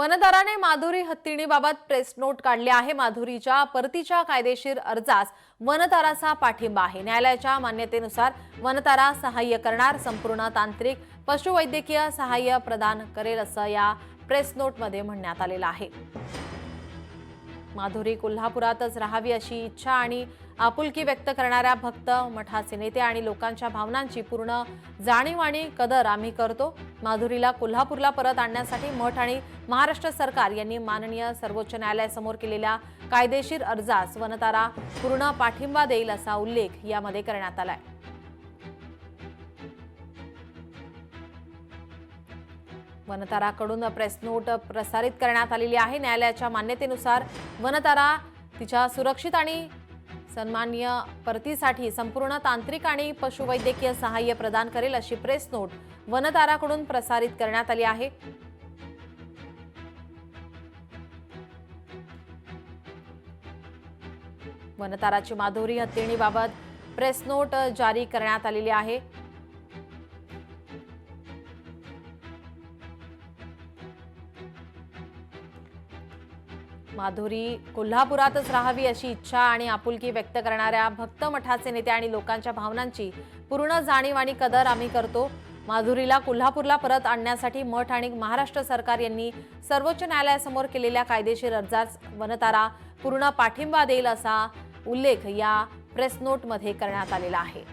वनदाराने Madhuri हत्तीणीबाबत press note काढली आहे। माधुरीच्या परतीच्या कायदेशीर अर्जास वनताराचा पाठिंबा आहे। न्यायालयाच्या मान्यतेनुसार वनतारा सहाय्य करणार, संपूर्ण तांत्रिक पशुवैद्यकीय सहाय्य प्रदान करेल असं या प्रेस नोटमध्ये म्हणण्यात आलेलं आहे। माधुरी कोल्हापुरातच राहावी अशी इच्छा आणि आपुलकी व्यक्त करणाऱ्या भक्त मठाचे नेते आणि लोकांच्या भावनांची पूर्ण जाणीव आणि कदर आम्ही करतो। माधुरीला कोल्हापूरला परत आणण्यासाठी मठ आणि महाराष्ट्र सरकार यांनी माननीय सर्वोच्च न्यायालयासमोर केलेल्या कायदेशीर अर्जास वनतारा पूर्ण पाठिंबा देईल असा उल्लेख यामध्ये करण्यात आलाय। वनताराकडून प्रेस नोट प्रसारित करण्यात आलेली आहे। न्यायालयाच्या मान्यतेनुसार वनतारा तिच्या सुरक्षित आणि सन्माननीय परतीसाठी संपूर्ण तांत्रिक आणि पशुवैद्यकीय सहाय्य प्रदान करेल अशी प्रेस नोट वनताराकडून प्रसारित करण्यात आली आहे। वनताराची माधुरी हत्तीणीबाबत प्रेस नोट जारी करण्यात आलेली आहे। माधुरी कोल्हापुरातच राहावी अशी इच्छा आणि आपुलकी व्यक्त करणाऱ्या भक्त मठाचे नेते आणि लोकांच्या भावनांची पूर्ण जाणीव आणि कदर आम्ही करतो। माधुरीला कोल्हापूरला परत आणण्यासाठी मठ आणि महाराष्ट्र सरकार यांनी सर्वोच्च न्यायालयासमोर केलेल्या कायदेशीर अर्जास वनतारा पूर्ण पाठिंबा देईल असा उल्लेख या प्रेस नोटमध्ये करण्यात आलेला आहे।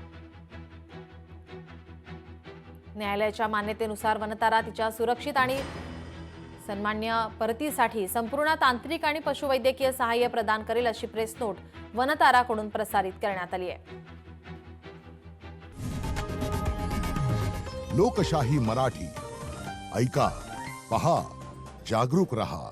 न्यायालयाच्या मान्यतेनुसार वनतारा तिच्या सुरक्षित आणि सन्मान्य परतीसाठी संपूर्ण तांत्रिक आणि पशुवैद्यकीय सहाय्य प्रदान करेल अशी प्रेस नोट वनताराकडून प्रसारित करण्यात आली आहे। लोकशाही मराठी ऐका, पहा, जागरूक रहा।